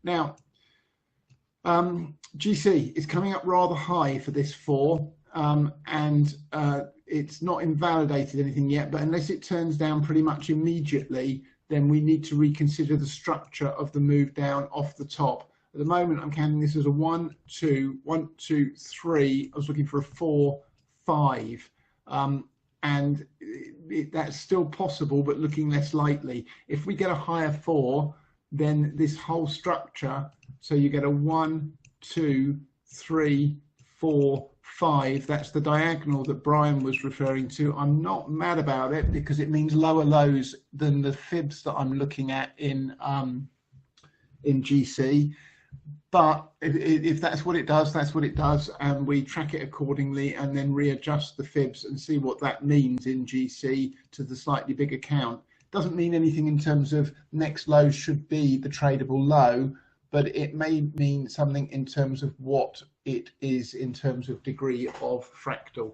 Now, GC is coming up rather high for this 4, and it's not invalidated anything yet, but unless it turns down pretty much immediately, then we need to reconsider the structure of the move down off the top. At the moment, I'm counting this as a 1, 2, 1, 2, 3. I was looking for a 4, 5. And that's still possible, but looking less likely. If we get a higher 4, then this whole structure, so you get a 1, 2, 3, 4, 5, that's the diagonal that Brian was referring to. I'm not mad about it because it means lower lows than the fibs that I'm looking at in GC. But if that's what it does, that's what it does, and we track it accordingly and then readjust the fibs and see what that means in GC to the slightly bigger count. Doesn't mean anything in terms of next low should be the tradable low, but it may mean something in terms of what it is in terms of degree of fractal.